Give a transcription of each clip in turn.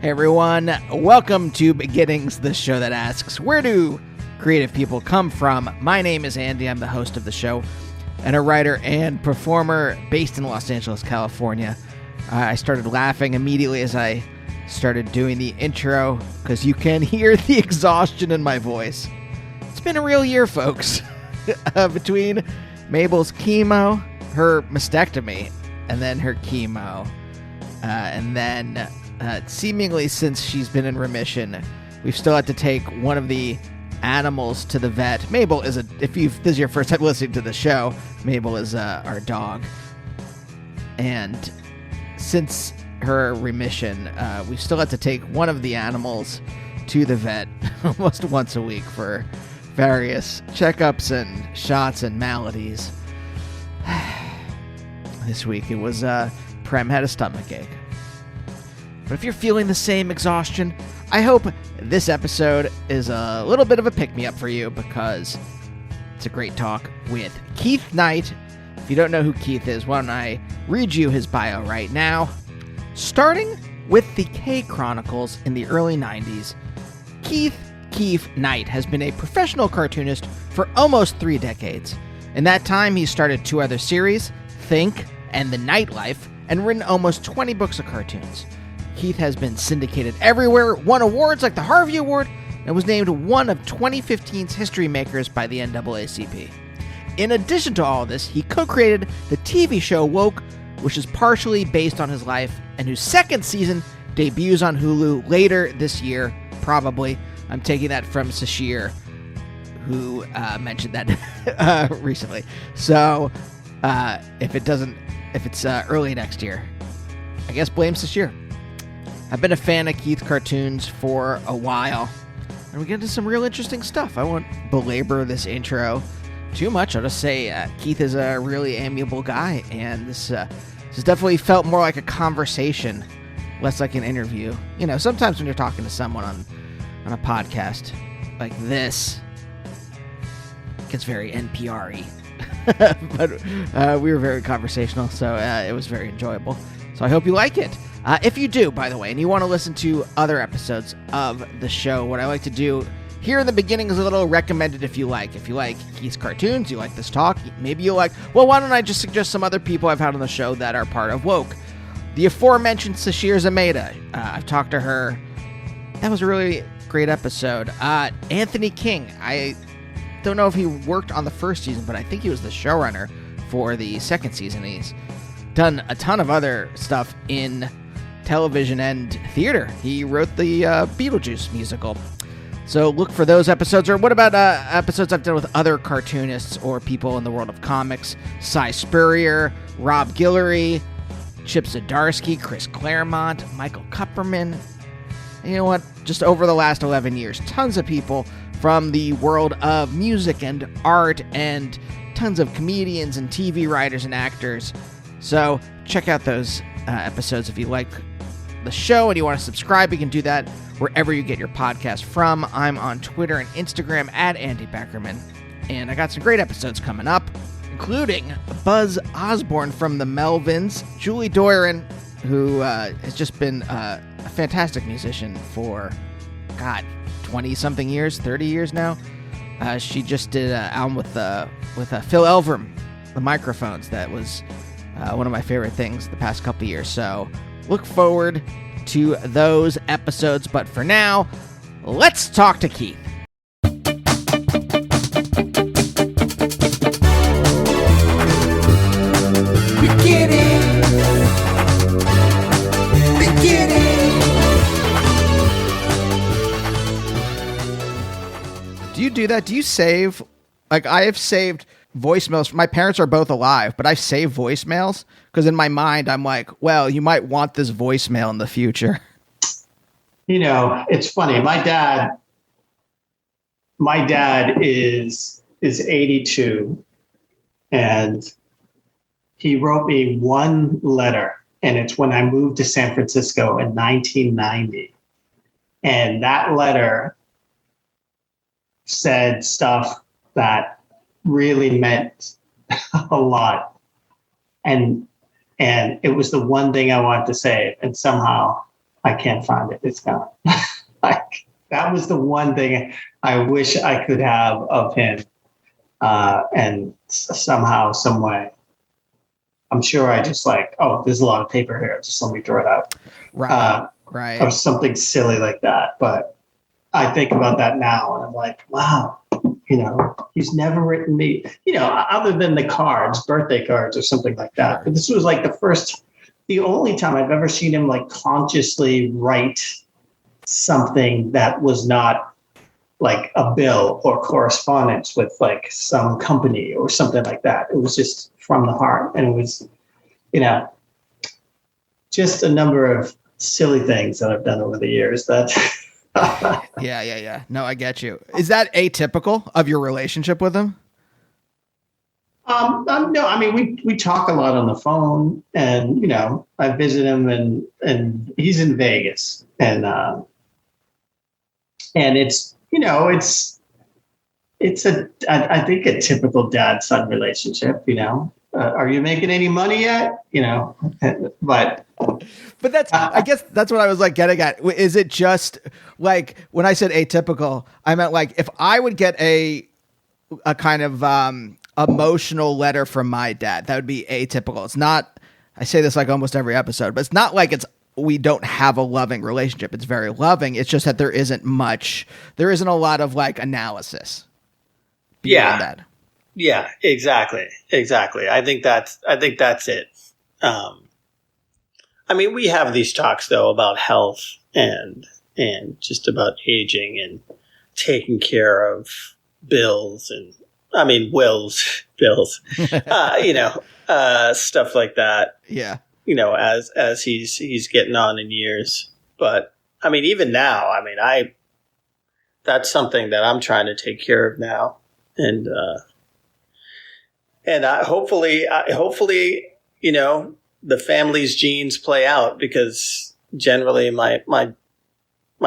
Hey everyone, welcome to Beginnings, the show that asks, where do creative people come from? My name is Andy, I'm the host of the show, and a writer and performer based in Los Angeles, California. I started laughing immediately as I started doing the intro, because you can hear the exhaustion in my voice. It's been a real year, folks. Between Mabel's chemo, her mastectomy, and then her chemo, and then seemingly since she's been in remission, we've still had to take one of the animals to the vet. Mabel is this is your first time listening to the show, Mabel is our dog. And since her remission, we've still had to take one of the animals to the vet almost once a week for various checkups and shots and maladies. This week it was Prem had a stomach ache. But if you're feeling the same exhaustion, I hope this episode is a little bit of a pick-me-up for you, because it's a great talk with Keith Knight. If you don't know who Keith is, why don't I read you his bio right now. Starting with the K Chronicles in the early 90s, Keith Knight has been a professional cartoonist for almost 3 decades. In that time, he started 2 other series, Think and The Nightlife, and written almost 20 books of cartoons. Keith has been syndicated everywhere, won awards like the Harvey Award, and was named one of 2015's History Makers by the NAACP. In addition to all this, he co-created the TV show Woke, which is partially based on his life, and whose 2nd season debuts on Hulu later this year, probably. I'm taking that from Sashir, who mentioned that recently. So, if it's early next year, I guess blame Sashir. I've been a fan of Keith cartoons for a while, and we get into some real interesting stuff. I won't belabor this intro too much. I'll just say Keith is a really amiable guy, and this has definitely felt more like a conversation, less like an interview. You know, sometimes when you're talking to someone on a podcast like this, it gets very NPR-y. But we were very conversational, so it was very enjoyable. So I hope you like it. If you do, by the way, and you want to listen to other episodes of the show, what I like to do here in the beginning is a little recommended if you like. If you like Keith's cartoons, you like this talk, maybe you like, well, why don't I just suggest some other people I've had on the show that are part of Woke? The aforementioned Sashir Zameda. I've talked to her. That was a really great episode. Anthony King. I don't know if he worked on the 1st season, but I think he was the showrunner for the 2nd season. He's done a ton of other stuff in television and theater. He wrote the Beetlejuice musical. So look for those episodes. Or what about episodes I've done with other cartoonists or people in the world of comics? Cy Spurrier, Rob Guillory, Chip Zdarsky, Chris Claremont, Michael Kupperman. And you know what? Just over the last 11 years, tons of people from the world of music and art, and tons of comedians and TV writers and actors. So check out those episodes if you like the show and you want to subscribe. You can do that wherever you get your podcast from. I'm on Twitter and Instagram at Andy Beckerman, and I got some great episodes coming up, including Buzz Osborne from the Melvins, Julie Doiron, who has just been a fantastic musician for, 20-something years, 30 years now. She just did an album with Phil Elverum, the microphones. That was one of my favorite things the past couple of years. So look forward to those episodes. But for now, let's talk to Keith. Do you do that? Do you save? Like, I have saved voicemails. My parents are both alive, but I save voicemails because in my mind, I'm like, well, you might want this voicemail in the future. You know, it's funny. My dad is 82, and he wrote me one letter, and it's when I moved to San Francisco in 1990. And that letter said stuff that really meant a lot. And it was the one thing I wanted to say. And somehow I can't find it. It's gone. Like, that was the one thing I wish I could have of him. And somehow, some way, I'm sure I just like, oh, there's a lot of paper here. Just let me throw it out. Right. Or something silly like that. But I think about that now and I'm like, wow, he's never written me, other than the cards, birthday cards or something like that. Sure. But this was like the only time I've ever seen him like consciously write something that was not like a bill or correspondence with like some company or something like that. It was just from the heart. And it was, just a number of silly things that I've done over the years that. Yeah. No, I get you. Is that atypical of your relationship with him? No, I mean, we talk a lot on the phone and, I visit him and he's in Vegas and it's, I think a typical dad-son relationship, are you making any money yet? But that's, I guess that's what I was like getting at. Is it just like, when I said atypical, I meant like, if I would get a kind of, emotional letter from my dad, that would be atypical. It's not, I say this like almost every episode, but it's not like we don't have a loving relationship. It's very loving. It's just that there isn't a lot of like analysis. That. Yeah, exactly. I think that's it. I mean, we have these talks though about health and just about aging and taking care of bills and bills, stuff like that. Yeah. As he's getting on in years. But I mean, even now, that's something that I'm trying to take care of now. And hopefully, the family's genes play out, because generally my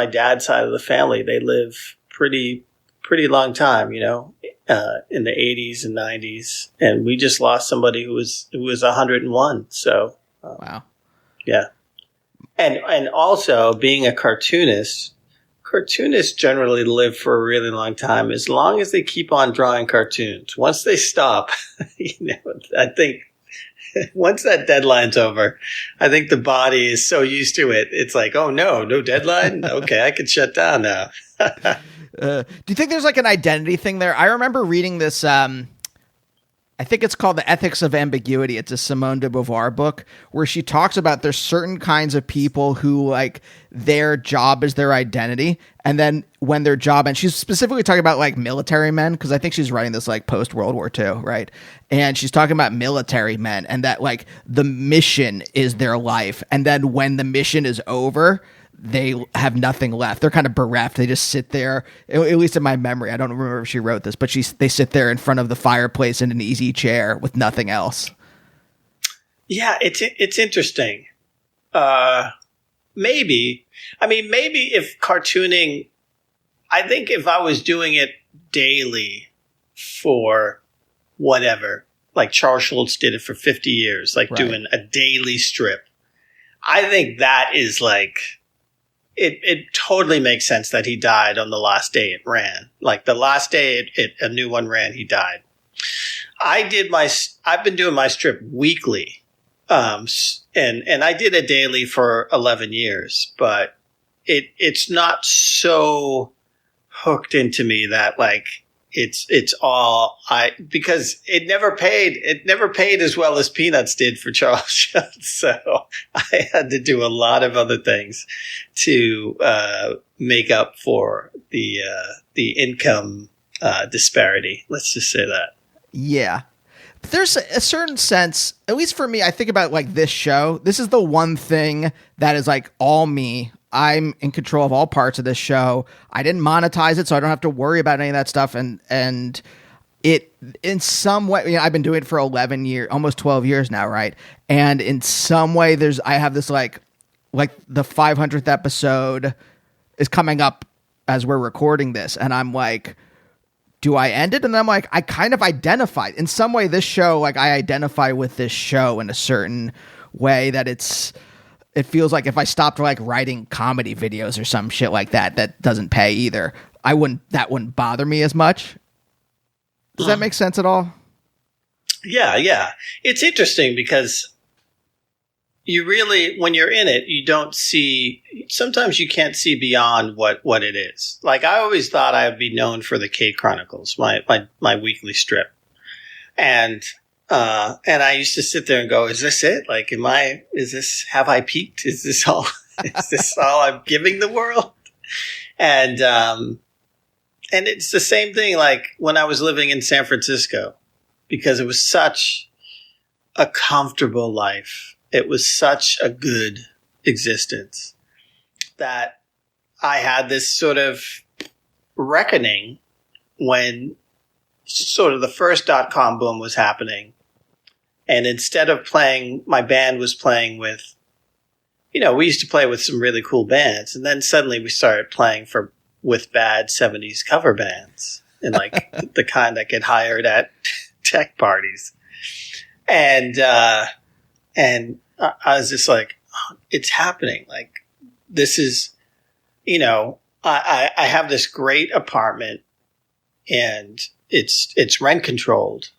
dad's side of the family, they live pretty long time, in the 80s and 90s, and we just lost somebody who was 101. So, wow. Yeah. And also being a cartoonist, cartoonists generally live for a really long time, as long as they keep on drawing cartoons. Once they stop, I think once that deadline's over, I think the body is so used to it. It's like, oh no deadline. Okay. I can shut down now. Do you think there's like an identity thing there? I remember reading this, I think it's called The Ethics of Ambiguity. It's a Simone de Beauvoir book where she talks about there's certain kinds of people who like their job is their identity. And then when their job, and she's specifically talking about like military men, because I think she's writing this like post World War II, right? And she's talking about military men and that like the mission is their life. And then when the mission is over, they have nothing left. They're kind of bereft. They just sit there, at least in my memory. I don't remember if she wrote this, but they sit there in front of the fireplace in an easy chair with nothing else. Yeah, it's interesting. Maybe if cartooning, I think if I was doing it daily for whatever, like Charles Schulz did it for 50 years, like doing a daily strip, I think that is like, It totally makes sense that he died on the last day it ran. Like the last day a new one ran, he died. I've been doing my strip weekly. And I did it daily for 11 years, but it's not so hooked into me that like it's all because it never paid as well as Peanuts did for Charles Schulz. So I had to do a lot of other things to make up for the income disparity. Let's just say that. Yeah. But there's a certain sense, at least for me, I think about like this show. This is the one thing that is like all me. I'm in control of all parts of this show. I didn't monetize it, so I don't have to worry about any of that stuff. And it, in some way, I've been doing it for 11 years, almost 12 years now, right? And in some way, I have this like the 500th episode is coming up as we're recording this, and I'm like, do I end it? And then I'm like, I kind of identify in some way this show, like I identify with this show in a certain way that it's it feels like if I stopped like writing comedy videos or some shit like that, that doesn't pay either, that wouldn't bother me as much. Does that make sense at all? Yeah. It's interesting because you really, when you're in it, you don't see, sometimes you can't see beyond what it is. Like I always thought I would be known for the K Chronicles, my weekly strip. And I used to sit there and go, is this it? Like, have I peaked? Is this all I'm giving the world? And it's the same thing like when I was living in San Francisco, because it was such a comfortable life. It was such a good existence that I had this sort of reckoning when sort of the first .com boom was happening. And instead of playing, my band was playing with, we used to play with some really cool bands. And then suddenly we started playing with bad 70s cover bands and like the kind that get hired at tech parties. And I was just like, oh, it's happening. Like this is, I have this great apartment and it's rent controlled.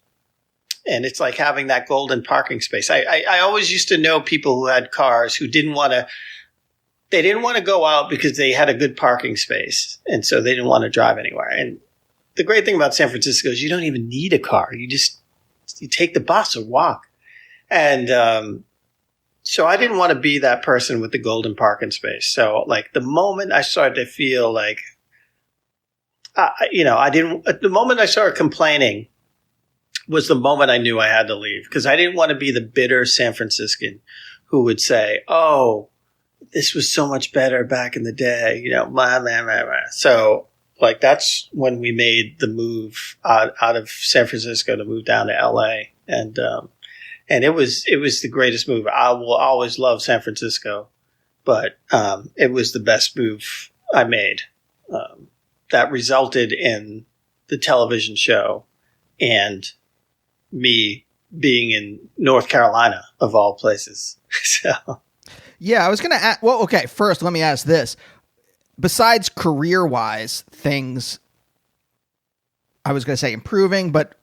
And it's like having that golden parking space. I always used to know people who had cars who didn't want to go out because they had a good parking space. And so they didn't want to drive anywhere. And the great thing about San Francisco is you don't even need a car. You take the bus or walk. And, so I didn't want to be that person with the golden parking space. So like the moment I started to feel like, the moment I started complaining was the moment I knew I had to leave, because I didn't want to be the bitter San Franciscan who would say, oh, this was so much better back in the day, blah, blah, blah, blah. So like that's when we made the move out of San Francisco to move down to LA. And it was the greatest move. I will always love San Francisco, but it was the best move I made. That resulted in the television show and me being in North Carolina, of all places. So, yeah, I was going to ask. Well, okay, first, let me ask this. Besides career-wise things, I was going to say improving, but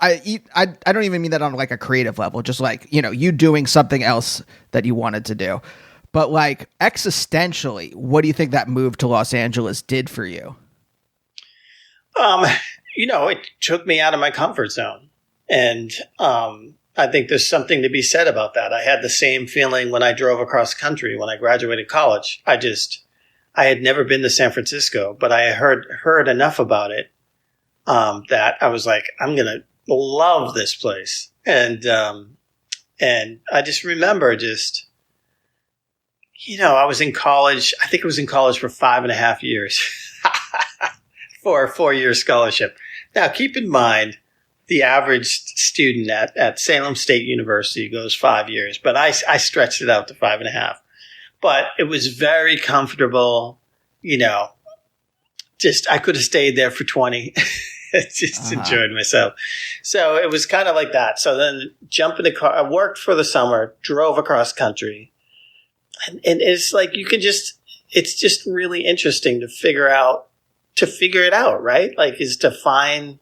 I don't even mean that on like a creative level, just like, you doing something else that you wanted to do. But like existentially, what do you think that move to Los Angeles did for you? It took me out of my comfort zone. And I think there's something to be said about that. I had the same feeling when I drove across country when I graduated college. I had never been to San Francisco, but I heard enough about it that I was like, I'm going to love this place. And I just remember I was in college. I think I was in college for 5.5 years for a 4-year scholarship. Now, keep in mind, the average student at Salem State University goes 5 years, but I stretched it out to 5.5. But it was very comfortable, I could have stayed there for 20. Enjoyed myself. So it was kind of like that. So then jump in the car. I worked for the summer, drove across country. And it's like it's just really interesting to figure it out, right? Like is to find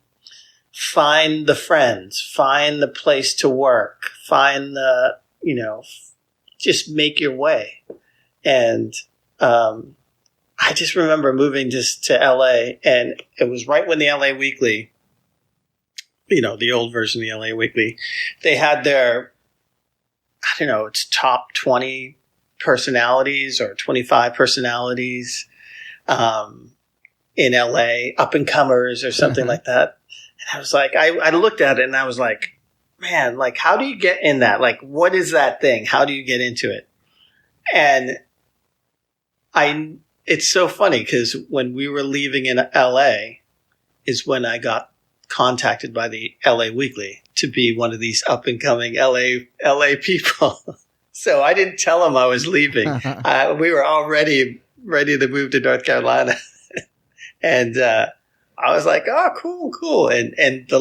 the friends, find the place to work, find the, just make your way. And I just remember moving just to LA, and it was right when the LA Weekly, the old version of the LA Weekly, they had their, it's top 20 personalities or 25 personalities in LA, up and comers or something like that. And I was like, I looked at it and I was like, man, like, how do you get in that? Like, what is that thing? How do you get into it? And it's so funny because when we were leaving in LA is when I got contacted by the LA Weekly to be one of these up and coming LA people. So I didn't tell them I was leaving. We were already ready to move to North Carolina. And I was like, oh, cool. And the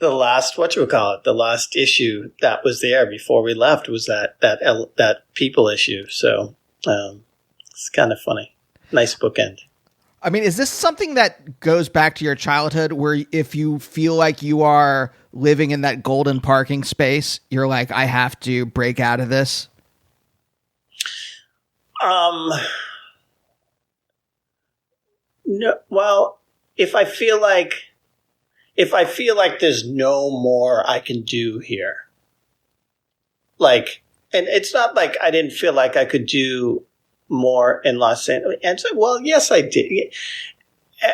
the last the last issue that was there before we left was that people issue. So it's kind of funny. Nice bookend. I mean, is this something that goes back to your childhood where if you feel like you are living in that golden parking space, you're like, I have to break out of this? No, well, if I feel like there's no more I can do here, like, and it's not like I didn't feel like I could do more in Los Angeles. And so, well, yes, I did.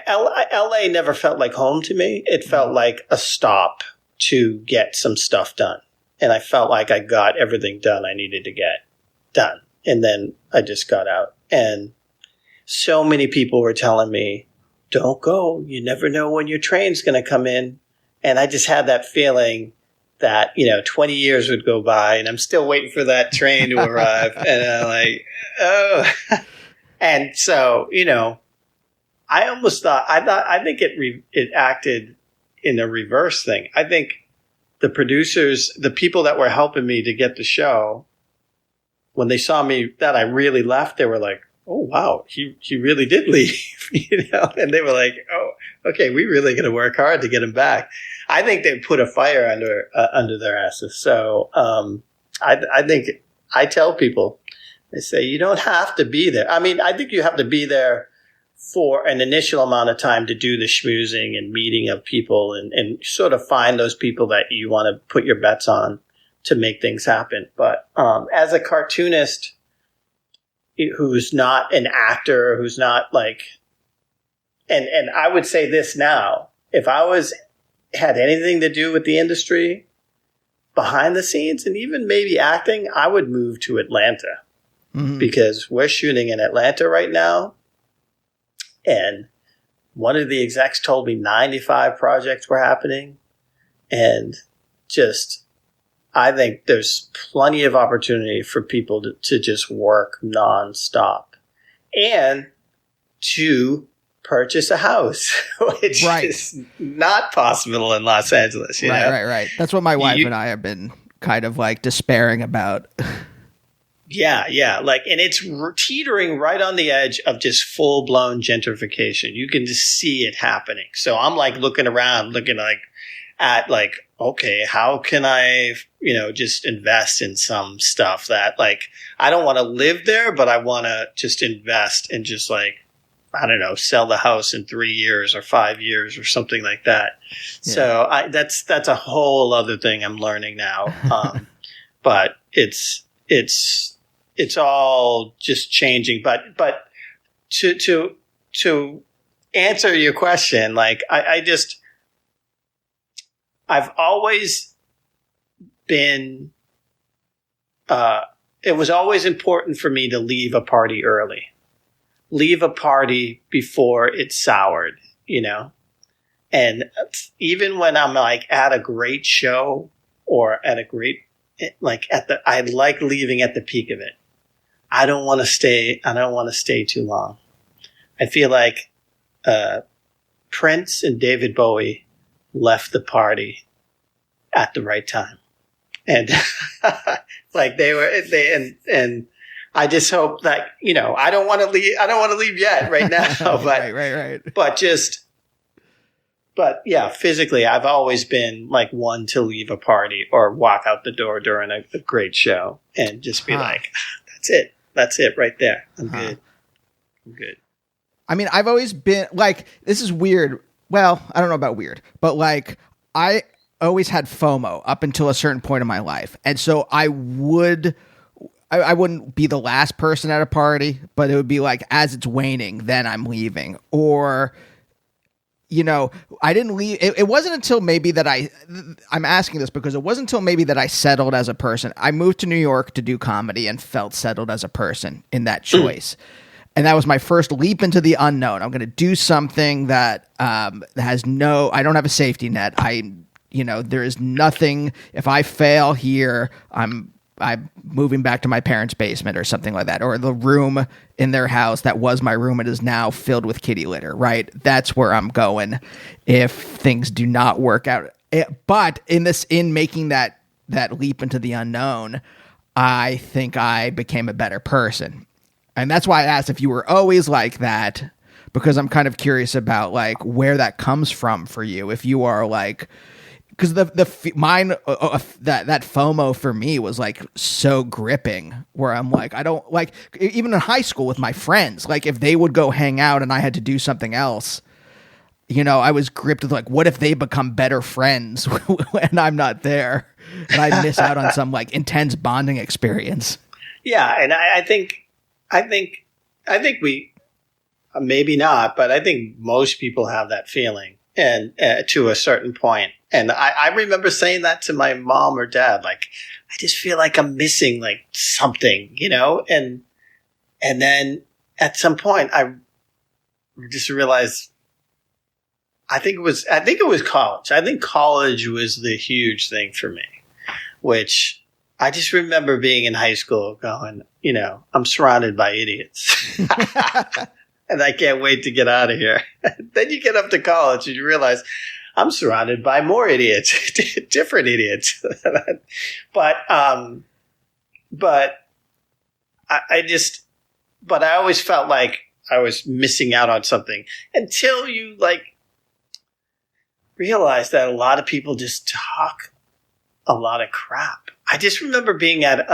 LA never felt like home to me. It felt like a stop to get some stuff done. And I felt like I got everything done I needed to get done. And then I just got out. And so many people were telling me, don't go. You never know when your train's going to come in. And I just had that feeling that, 20 years would go by and I'm still waiting for that train to arrive. And I'm like, oh. And so, I almost I think it acted in a reverse thing. I think the producers, the people that were helping me to get the show, when they saw me that I really left, they were like, oh, wow, he really did leave, and they were like, oh, okay, we really got to work hard to get him back. I think they put a fire under their asses. So I think I tell people, I say, you don't have to be there. I mean, I think you have to be there for an initial amount of time to do the schmoozing and meeting of people and sort of find those people that you want to put your bets on to make things happen. But as a cartoonist who's not an actor, who's not like, and I would say this now, if I had anything to do with the industry behind the scenes and even maybe acting, I would move to Atlanta because we're shooting in Atlanta right now. And one of the execs told me 95 projects were happening. And just, I think there's plenty of opportunity for people to just work nonstop and to purchase a house, which is not possible in Los Angeles. You know? Right. That's what my wife and I have been kind of like despairing about. Yeah. Like, and it's teetering right on the edge of just full blown gentrification. You can just see it happening. So I'm like looking around, at okay, how can I, just invest in some stuff that like, I don't want to live there, but I want to just invest and just like, I don't know, sell the house in 3 years or 5 years or something like that. Yeah. So that's a whole other thing I'm learning now. But it's all just changing. But to answer your question, like I've always been, it was always important for me to leave a party early. Leave a party before it's soured, And even when I'm like at a great show or at a great, I like leaving at the peak of it. I don't want to stay too long. I feel like, Prince and David Bowie left the party at the right time. And like and I just hope that, I don't want to leave yet right now, but right. But yeah, physically, I've always been like one to leave a party or walk out the door during a great show and just be like, that's it right there. I'm good. I mean, I've always been like, this is weird. Well, I don't know about weird, but like I always had FOMO up until a certain point in my life. And so I wouldn't be the last person at a party, but it would be like, as it's waning, then I'm leaving. Or, I didn't leave. It wasn't until maybe that I'm asking this because it wasn't until maybe that I settled as a person. I moved to New York to do comedy and felt settled as a person in that choice. And that was my first leap into the unknown. I'm going to do something that has I don't have a safety net. There is nothing. If I fail here, I'm moving back to my parents' basement or something like that, or the room in their house that was my room and is now filled with kitty litter, right? That's where I'm going if things do not work out. But in making that leap into the unknown, I think I became a better person. And that's why I asked if you were always like that, because I'm kind of curious about like where that comes from for you. If you are like, because that FOMO for me was like so gripping, where I'm like, I don't like, even in high school with my friends, like if they would go hang out and I had to do something else, you know, I was gripped with like, what if they become better friends when I'm not there and I miss out on some like intense bonding experience? Yeah, and I think we maybe not, but I think most people have that feeling, and to a certain point. And I remember saying that to my mom or dad, like, I just feel like I'm missing like something, you know, and then at some point I just realized. I think it was college. I think college was the huge thing for me, which I just remember being in high school going, you know, I'm surrounded by idiots and I can't wait to get out of here. Then you get up to college and you realize I'm surrounded by more idiots, different idiots. But I always felt like I was missing out on something until you like, realized that a lot of people just talk a lot of crap. I just remember being at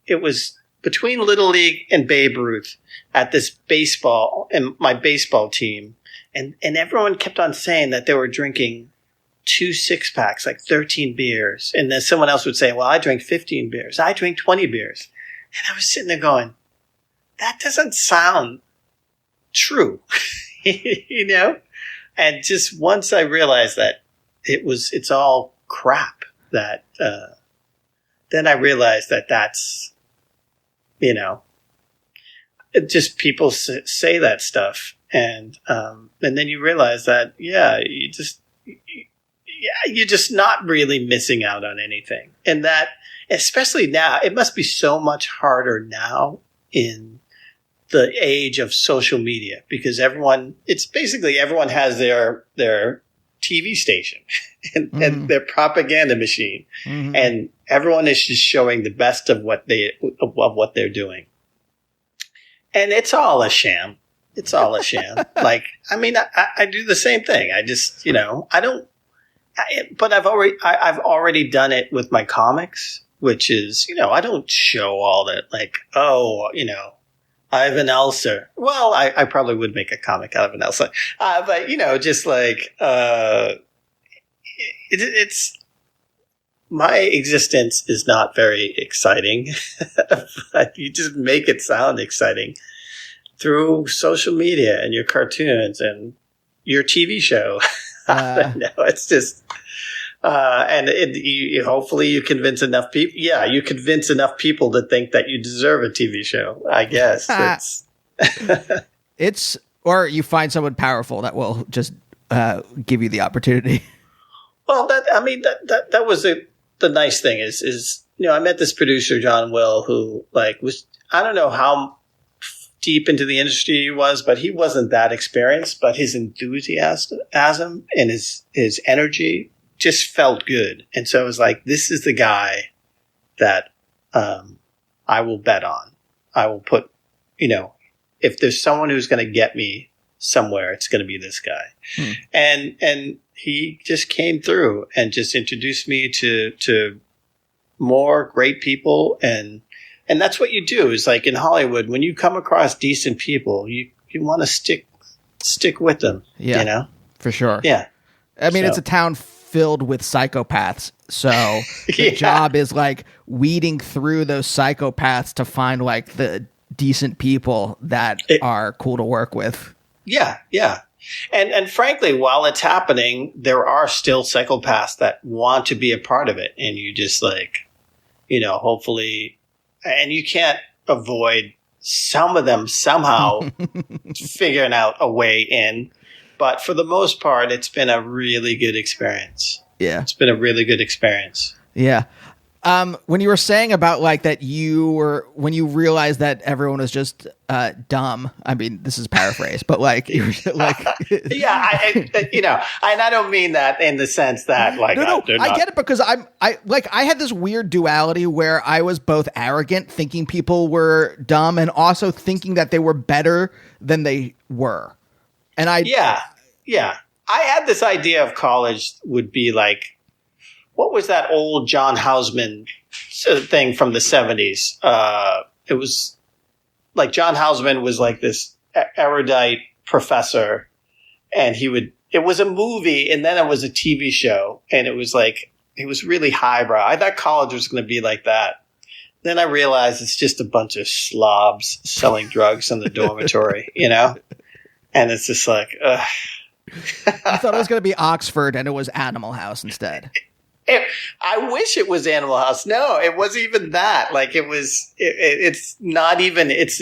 it was between Little League and Babe Ruth at this baseball and my baseball team. And everyone kept on saying that they were drinking 2 6-packs, like 13 beers. And then someone else would say, well, I drank 15 beers. I drank 20 beers. And I was sitting there going, that doesn't sound true, you know? And just once I realized that it's all crap, that then I realized that that's, you know, it just people say that stuff, and then you realize that you're just not really missing out on anything, and that especially now it must be so much harder now in the age of social media, because everyone has their TV station and their propaganda machine, and everyone is just showing the best of what they're doing, and it's all a sham. It's all a sham. Like, I mean, I do the same thing. I just, you know, but I've already done it with my comics, which is, you know, I don't show all that, like, oh, you know, I have an ulcer. Well, I probably would make a comic out of an ulcer. But, you know, just like, it's, my existence is not very exciting. But you just make it sound exciting through social media and your cartoons and your TV show. No, it's just, and hopefully you convince enough people. Yeah, you convince enough people to think that you deserve a TV show, I guess. Or you find someone powerful that will just give you the opportunity. Well, that was the nice thing is, you know, I met this producer, John Will, who like was, I don't know how deep into the industry he was, but he wasn't that experienced, but his enthusiasm and his energy just felt good. And so it was like, this is the guy that I will bet on. I will put, you know, if there's someone who's going to get me somewhere, it's going to be this guy. And he just came through and just introduced me to more great people. And that's what you do, is like in Hollywood, when you come across decent people, you want to stick with them. Yeah, you know? For sure. Yeah. I mean, it's a town filled with psychopaths. So the job is like weeding through those psychopaths to find like the decent people that are cool to work with. Yeah. Yeah. And frankly, while it's happening, there are still psychopaths that want to be a part of it. And you just like, you know, hopefully, and you can't avoid some of them somehow figuring out a way in. But for the most part, it's been a really good experience. Yeah. It's been a really good experience. Yeah. When you were saying about like that when you realized that everyone was just dumb. I mean, this is paraphrase, but like you were like, Yeah, and I don't mean that in the sense that like I get it because I had this weird duality where I was both arrogant, thinking people were dumb, and also thinking that they were better than they were. And yeah. I had this idea of college would be like, what was that old John Houseman thing from the 70s? It was like John Houseman was like this erudite professor, and it was a movie and then it was a TV show, and it was really highbrow. I thought college was going to be like that. Then I realized it's just a bunch of slobs selling drugs in the dormitory, And it's just like, ugh. I thought it was going to be Oxford, and it was Animal House instead. I wish it was Animal House. No, it wasn't even that. Like it was. It's not even. It's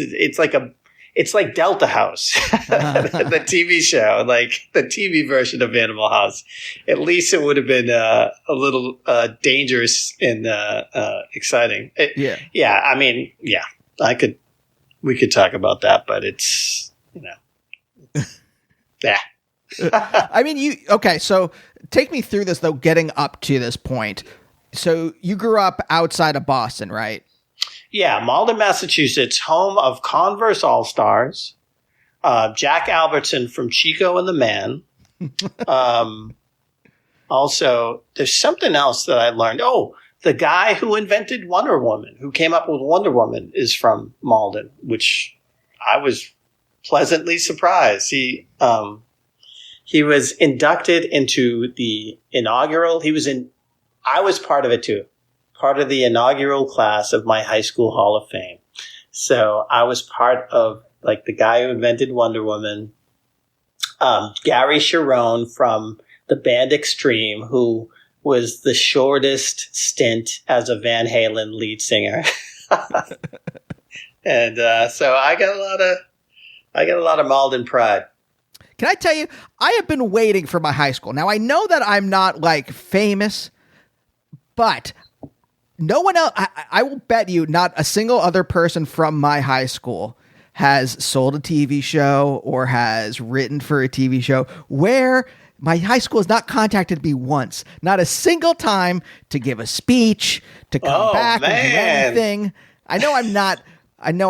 like Delta House, the TV show, like the TV version of Animal House. At least it would have been a little dangerous and exciting. Yeah. I mean, yeah. We could talk about that, but it's yeah. I mean, so take me through this, though, getting up to this point. So you grew up outside of Boston, right? Yeah, Malden, Massachusetts, home of Converse All-Stars, Jack Albertson from Chico and the Man. Also, there's something else that I learned. Oh, the guy who invented Wonder Woman, who came up with Wonder Woman, is from Malden, which I was pleasantly surprised. He was inducted into the inaugural. I was part of it too, part of the inaugural class of my high school Hall of Fame. So I was part of like the guy who invented Wonder Woman, Gary Sharon from the band Extreme, who was the shortest stint as a Van Halen lead singer. And so I got a lot of Malden pride. Can I tell you, I have been waiting for my high school. Now, I know that I'm not, like, famous, but no one else, I will bet you not a single other person from my high school has sold a TV show or has written for a TV show where my high school has not contacted me once, not a single time to give a speech, to come back and do anything. I know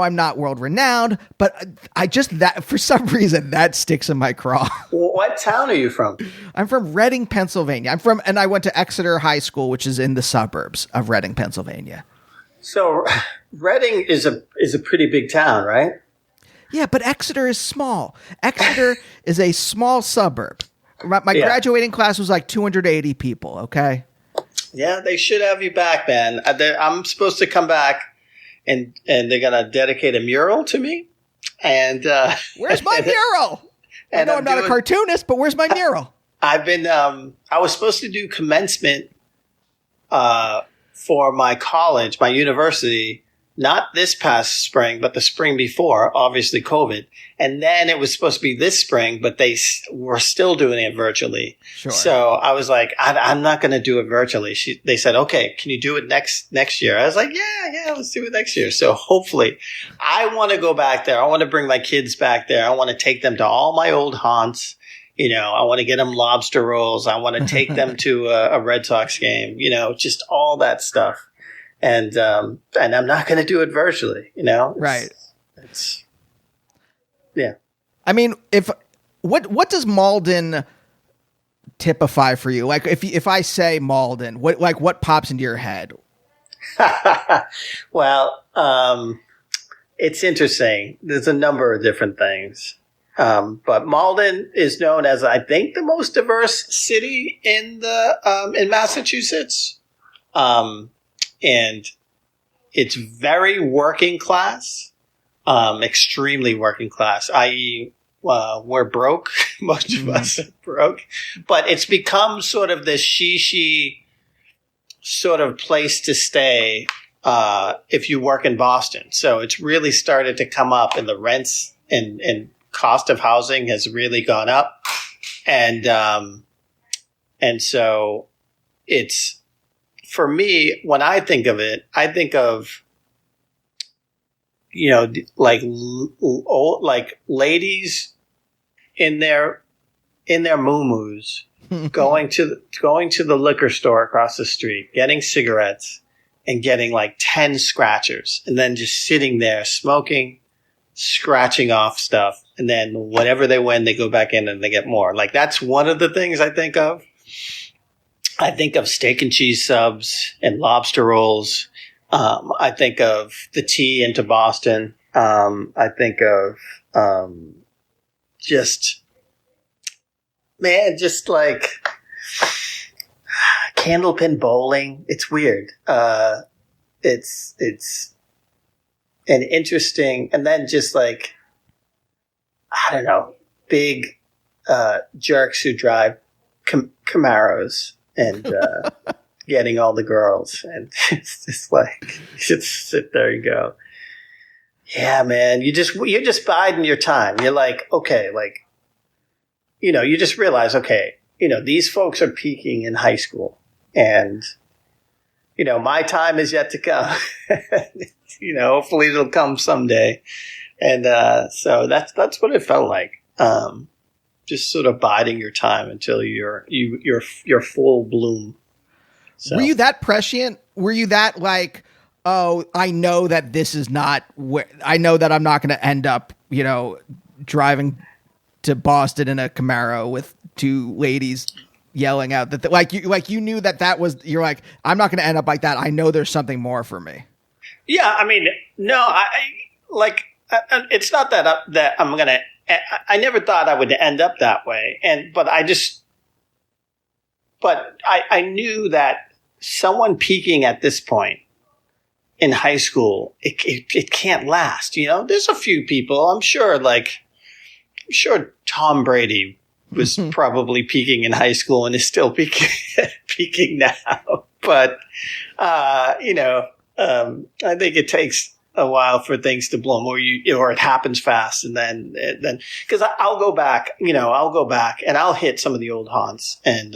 I'm not world renowned, but that for some reason that sticks in my craw. What town are you from? I'm from Reading, Pennsylvania. And I went to Exeter High School, which is in the suburbs of Reading, Pennsylvania. So Reading is a pretty big town, right? Yeah, but Exeter is small. Exeter is a small suburb. My graduating class was like 280 people. Okay. Yeah, they should have you back, man. I'm supposed to come back. And they're gonna dedicate a mural to me. And where's my mural? I know I'm not a cartoonist, but where's my mural? I've been. I was supposed to do commencement for my college, my university, not this past spring, but the spring before. Obviously, COVID, and then it was supposed to be this spring, but they were still doing it virtually. Sure. So I was like, I'm not going to do it virtually. They said, okay, can you do it next year? I was like, yeah, let's do it next year. So hopefully, I want to go back there. I want to bring my kids back there. I want to take them to all my old haunts. I want to get them lobster rolls. I want to take them to a Red Sox game. Just all that stuff. And I'm not going to do it virtually. Right. Yeah. I mean, what does Malden typify for you? Like if I say Malden, what pops into your head? Well, it's interesting. There's a number of different things. But Malden is known as, I think, the most diverse city in Massachusetts. And it's very working class, extremely working class, i.e., we're broke. Most of us are broke. But it's become sort of this she sort of place to stay if you work in Boston. So it's really started to come up, and the rents and cost of housing has really gone up. And so it's for me, when I think of it, I think of, like like ladies in their muumuus going to the liquor store across the street, getting cigarettes and getting like 10 scratchers, and then just sitting there smoking, scratching off stuff, and then whatever they win, they go back in and they get more. Like, that's one of the things I think of. I think of steak and cheese subs and lobster rolls. I think of the tea into Boston. I think of just like candlepin bowling. It's weird. It's an interesting, and then just like, I don't know, big jerks who drive Camaros and getting all the girls, and it's just like, just sit there and go, yeah, man, you're just biding your time. You're like, okay, like, you just realize, okay, these folks are peaking in high school, and my time is yet to come. Hopefully it'll come someday, and so that's what it felt like. Just sort of biding your time until you're full bloom. So. Were you that prescient? Were you that like, oh, I know that this is not where, I know that I'm not going to end up, driving to Boston in a Camaro with two ladies yelling out that, you knew that was, you're like, I'm not going to end up like that. I know there's something more for me. Yeah. I mean, no, it's not that I'm going to, I never thought I would end up that way. But I knew that someone peaking at this point in high school, it can't last. There's a few people, I'm sure Tom Brady was probably peaking in high school and is still peaking now. But, I think it takes a while for things to bloom, or it happens fast, and then because I'll go back and I'll hit some of the old haunts, and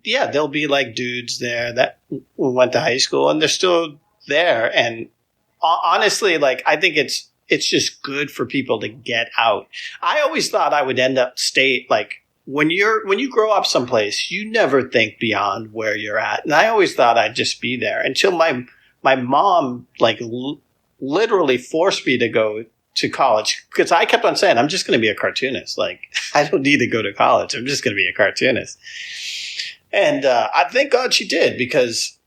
yeah, there'll be like dudes there that went to high school and they're still there, and honestly, like, I think it's just good for people to get out. I always thought I would end up like, when you grow up someplace, you never think beyond where you're at, and I always thought I'd just be there until my mom, like, literally forced me to go to college, because I kept on saying, I'm just going to be a cartoonist. Like, I don't need to go to college. I'm just going to be a cartoonist. And I thank God she did, because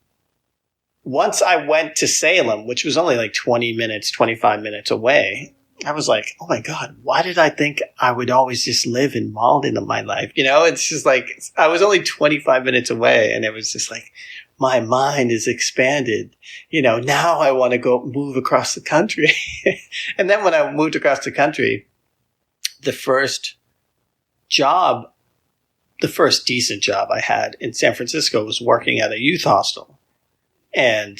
once I went to Salem, which was only like 25 minutes away, I was like, oh my God, why did I think I would always just live in Malden in my life? It's just like, I was only 25 minutes away, and it was just like, my mind is expanded. Now I want to move across the country. And then when I moved across the country, the first decent job I had in San Francisco was working at a youth hostel. And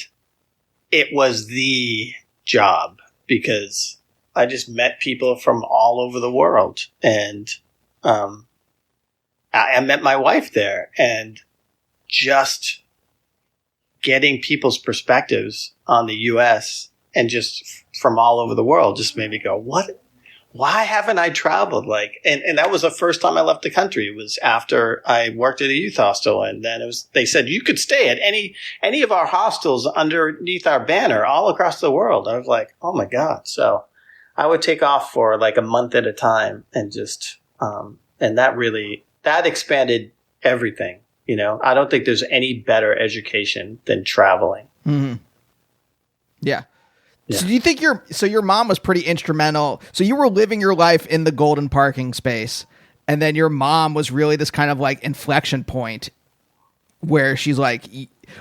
it was the job, because I just met people from all over the world. And I met my wife there, and just getting people's perspectives on the U.S. and just from all over the world just made me go, what? Why haven't I traveled? And that was the first time I left the country. It was after I worked at a youth hostel, and then they said you could stay at any of our hostels underneath our banner all across the world. I was like, oh my God. So I would take off for like a month at a time, and just, and that expanded everything. I don't think there's any better education than traveling. Mm-hmm. Yeah. So do you think your mom was pretty instrumental? So you were living your life in the golden parking space, and then your mom was really this kind of like inflection point where she's like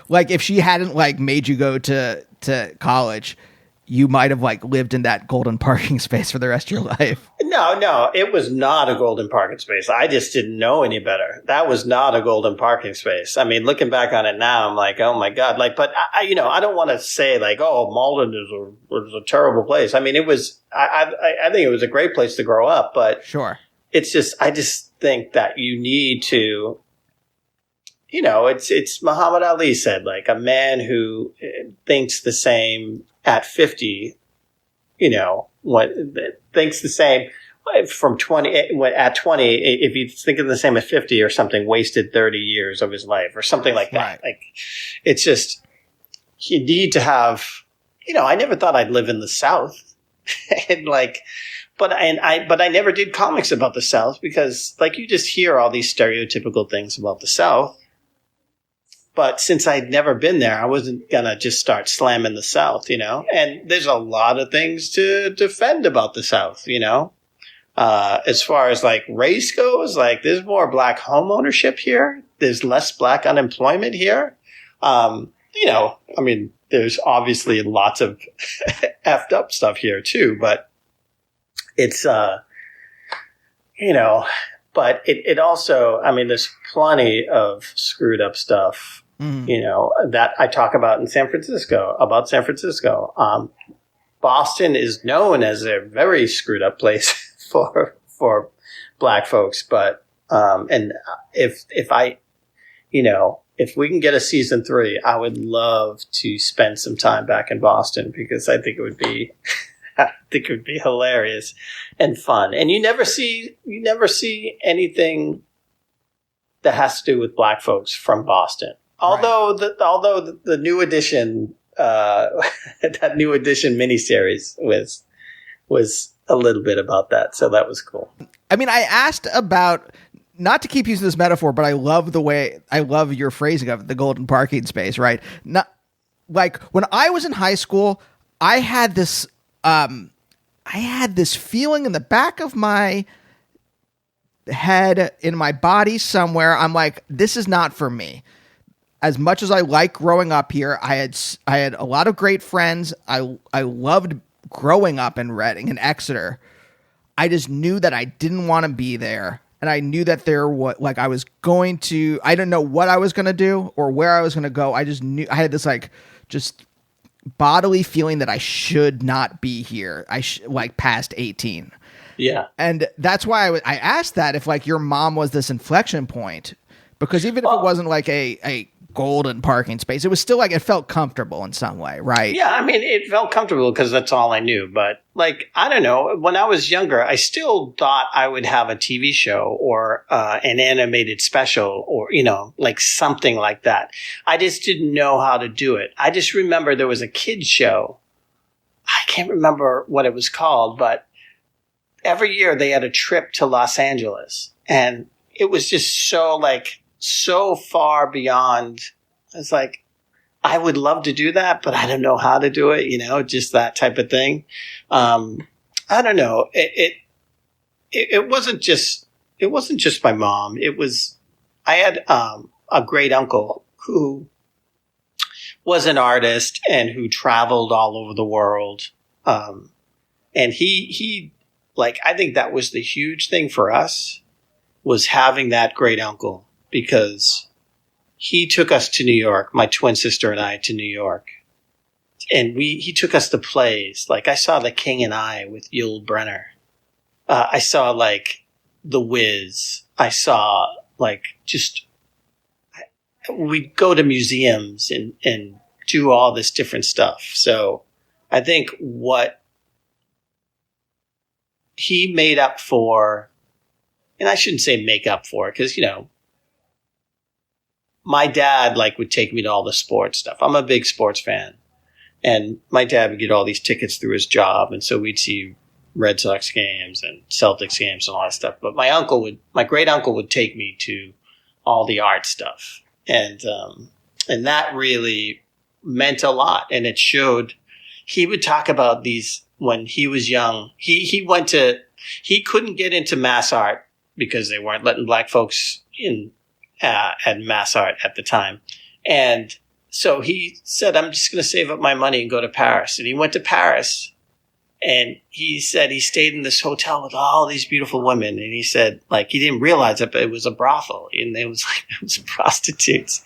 if she hadn't like made you go to college, you might have like lived in that golden parking space for the rest of your life. No, it was not a golden parking space. I just didn't know any better. That was not a golden parking space. I mean, looking back on it now, I'm like, oh my God. Like, but I don't want to say like, oh, Malden was a terrible place. I mean, it was, I think it was a great place to grow up, but sure. It's just, I just think that you need to, it's Muhammad Ali said, like, a man who thinks the same at 50, thinks the same from 20, at 20, if you think of the same at 50 or something, wasted 30 years of his life or something like that. Right. Like, it's just, you need to have, I never thought I'd live in the South. And like, but I never did comics about the South because, like, you just hear all these stereotypical things about the South. But since I'd never been there, I wasn't going to just start slamming the South, And there's a lot of things to defend about the South, As far as, like, race goes, like, there's more black home ownership here. There's less black unemployment here. There's obviously lots of effed up stuff here, too. But it's, but it also, there's plenty of screwed up stuff, that I talk about in San Francisco. Boston is known as a very screwed up place for black folks. But, and if we can get a season 3, I would love to spend some time back in Boston because I think it would be, hilarious and fun. And you never see anything that has to do with black folks from Boston. Although the new edition, that new edition miniseries was a little bit about that. So that was cool. I asked about, not to keep using this metaphor, but I love your phrasing of it, the golden parking space, right? Not like when I was in high school, I had this feeling in the back of my head, in my body somewhere. I'm like, this is not for me. As much as I like growing up here, I had a lot of great friends. I loved growing up in Reading and Exeter. I just knew that I didn't want to be there. And I knew that I didn't know what I was going to do or where I was going to go. I just knew I had this just bodily feeling that I should not be here. Past 18. Yeah. And that's why I asked that if your mom was this inflection point, because even if it wasn't like a golden parking space, it was still it felt comfortable in some way, right? Yeah, it felt comfortable because that's all I knew. But I don't know, when I was younger, I still thought I would have a TV show or an animated special or, something like that. I just didn't know how to do it. I just remember there was a kid's show. I can't remember what it was called, but every year they had a trip to Los Angeles. And it was just so far beyond. It's like, I would love to do that, but I don't know how to do it, just that type of thing. I don't know. It wasn't just my mom. I had a great uncle who was an artist and who traveled all over the world. And he I think that was the huge thing for us, was having that great uncle, because he took us to New York, my twin sister and I, to New York. And he took us to plays. I saw The King and I with Yul Brynner. I saw The Wiz. I saw we'd go to museums and do all this different stuff. So I think what he made up for, and I shouldn't say make up for, because, my dad would take me to all the sports stuff. I'm a big sports fan. And my dad would get all these tickets through his job. And so we'd see Red Sox games and Celtics games and all that stuff. But my great uncle would take me to all the art stuff. And that really meant a lot. And it showed. He would talk about these when he was young. He couldn't get into mass art because they weren't letting black folks in at mass art at the time. And so he said, I'm just going to save up my money and go to Paris. And he went to Paris, and he said he stayed in this hotel with all these beautiful women. And he said, he didn't realize it, but it was a brothel, and it was prostitutes.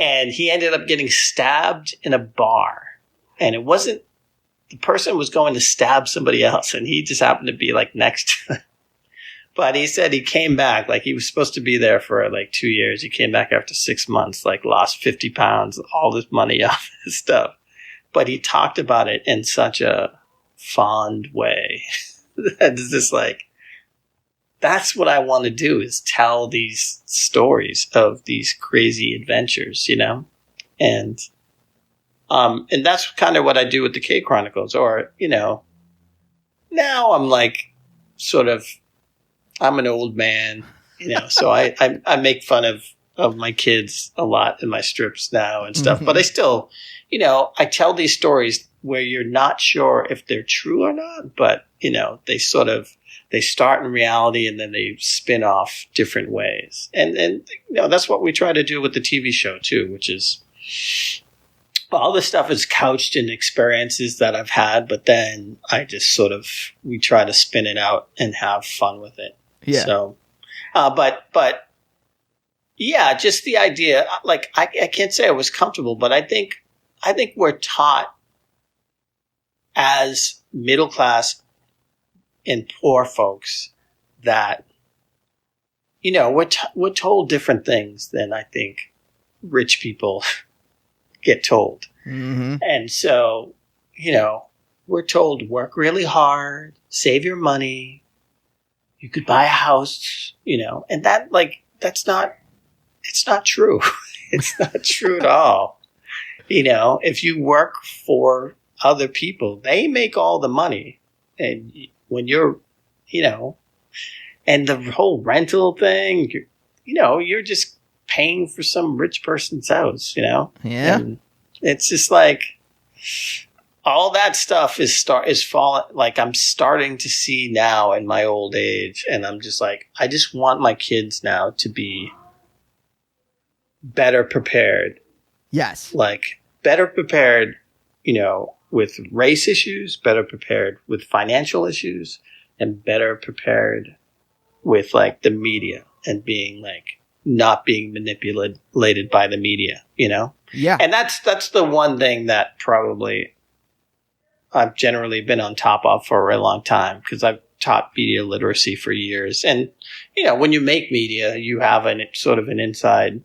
And he ended up getting stabbed in a bar. And it wasn't, the person was going to stab somebody else, and he just happened to be next to But he said he came back, like he was supposed to be there for like 2 years. He came back after 6 months, like lost 50 pounds, all this money off his stuff. But he talked about it in such a fond way. It's just like, that's what I want to do, is tell these stories of these crazy adventures, you know? And that's kind of what I do with the K Chronicles. Or, you know, now I'm like, sort of, I'm an old man, you know, so I make fun of my kids a lot in my strips now and stuff. But I still, you know, I tell these stories where you're not sure if they're true or not, but, you know, they start in reality and then they spin off different ways. And you know, that's what we try to do with the TV show too, which is all this stuff is couched in experiences that I've had, but then I just we try to spin it out and have fun with it. Yeah. So, but yeah, just the idea, like I can't say I was comfortable, but I think we're taught as middle class and poor folks that, you know, we're told different things than I think rich people get told. Mm-hmm. And so, you know, we're told work really hard, save your money, you could buy a house, you know, and that, like, it's not true. It's not true at all. You know, if you work for other people, they make all the money. And when you're, you know, and the whole rental thing, you're just paying for some rich person's house, you know? Yeah. And it's just like, all that stuff is falling. Like, I'm starting to see now in my old age, and I'm just like, I just want my kids now to be better prepared. Yes. Like, better prepared, you know, with race issues, better prepared with financial issues, and better prepared with, like, the media and being, like, not being manipulated by the media, you know? Yeah. And that's the one thing that probably I've generally been on top of for a really long time, because I've taught media literacy for years. And, you know, when you make media, you have an inside,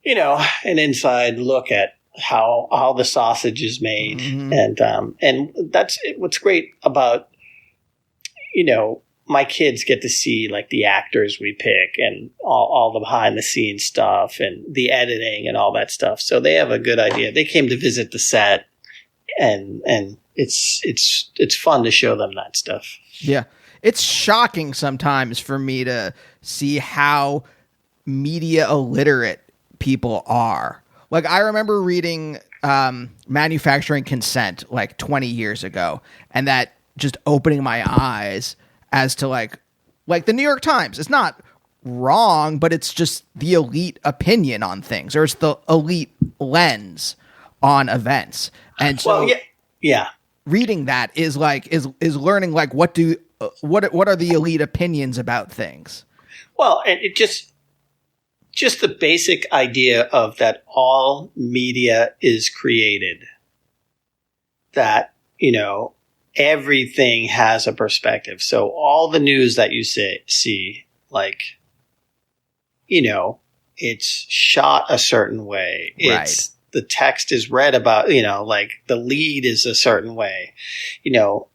you know, an inside look at how the sausage is made. Mm-hmm. And that's what's great about, you know, my kids get to see, like, the actors we pick and all the behind the scenes stuff and the editing and all that stuff. So they have a good idea. They came to visit the set, and it's fun to show them that stuff. Yeah. It's shocking sometimes for me to see how media illiterate people are. Like, I remember reading Manufacturing Consent like 20 years ago, and that just opening my eyes as to like the New York Times. It's not wrong, but it's just the elite opinion on things, or it's the elite lens on events. And so, yeah. Reading that is learning, like, what are the elite opinions about things. Well, and it just the basic idea of that all media is created, that, you know, everything has a perspective. So all the news that you see, like, you know, it's shot a certain way. It's the text is read about, you know, like the lead is a certain way. You know,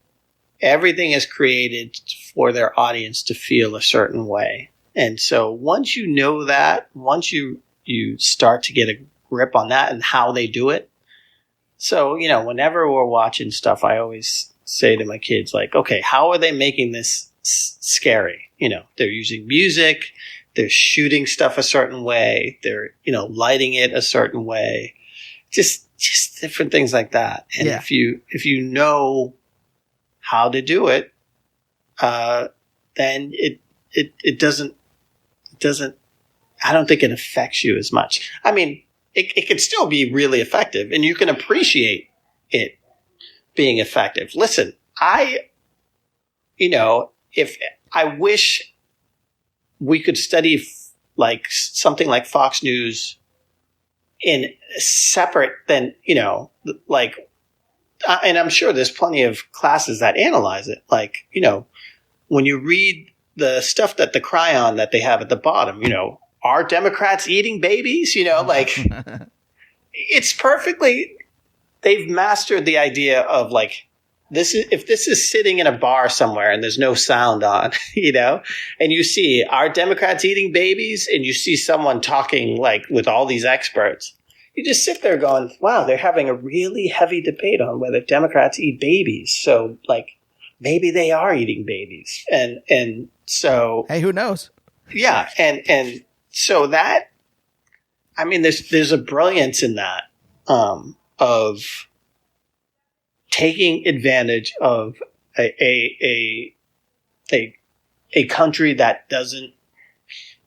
everything is created for their audience to feel a certain way. And so once you know that, once you start to get a grip on that and how they do it. So, you know, whenever we're watching stuff, I always say to my kids, like, okay, how are they making this scary? You know, they're using music, they're shooting stuff a certain way, they're, you know, lighting it a certain way, just different things like that. And if you know how to do it, then it doesn't, I don't think it affects you as much. I mean, it could still be really effective, and you can appreciate it being effective. Listen, if I wish we could study like something like Fox News in separate than, you know, like, and I'm sure there's plenty of classes that analyze it. Like, you know, when you read the stuff that the cryon that they have at the bottom, are Democrats eating babies? Like it's perfectly, they've mastered the idea of like, if this is sitting in a bar somewhere and there's no sound on, and you see, are Democrats eating babies? And you see someone talking like with all these experts, you just sit there going, wow, they're having a really heavy debate on whether Democrats eat babies. So like, maybe they are eating babies. And so, hey, who knows? Yeah. And so that, I mean, there's a brilliance in that, of taking advantage of a country that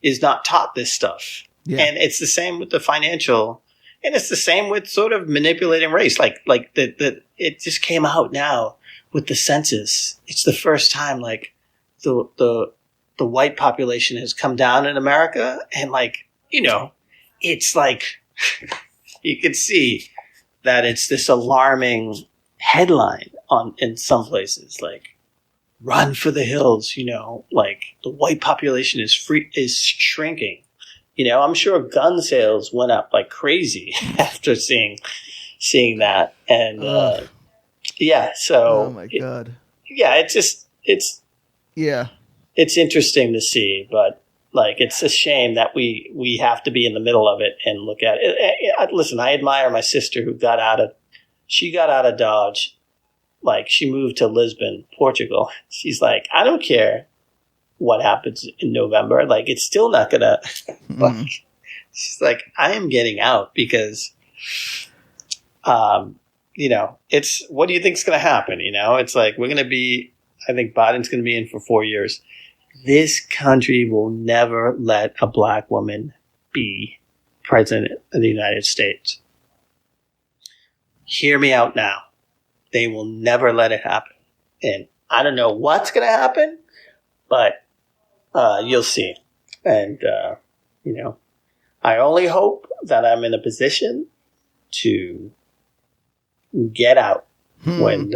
is not taught this stuff. Yeah. And it's the same with the financial, and it's the same with sort of manipulating race. Like it just came out now with the census. It's the first time like the white population has come down in America, and like, it's like you can see that it's this alarming headline in some places, like run for the hills, like the white population is shrinking. I'm sure gun sales went up like crazy after seeing that. And yeah, so oh my God. It's interesting to see, but like, it's a shame that we have to be in the middle of it and look at it. Listen, I admire my sister who got out of Dodge. Like, she moved to Lisbon, Portugal. She's like, I don't care what happens in November. Like, it's still not gonna, like, she's like, I am getting out because, it's, what do you think is going to happen? It's like, I think Biden's going to be in for 4 years. This country will never let a black woman be president of the United States. Hear me out now. They will never let it happen. And I don't know what's going to happen, but you'll see. And, I only hope that I'm in a position to get out when,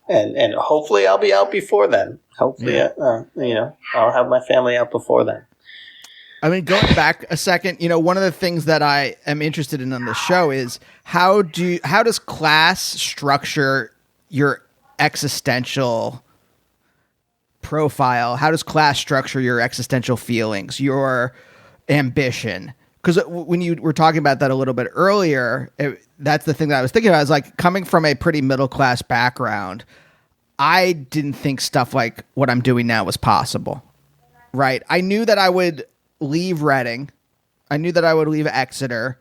and hopefully I'll be out before then. Hopefully, I'll have my family out before then. I mean, going back a second, one of the things that I am interested in on the show is how does class structure your existential profile? How does class structure your existential feelings, your ambition? Because when you were talking about that a little bit earlier, that's the thing that I was thinking about. I was like, coming from a pretty middle class background, I didn't think stuff like what I'm doing now was possible. Right? I knew that I would leave Reading. I knew that I would leave Exeter,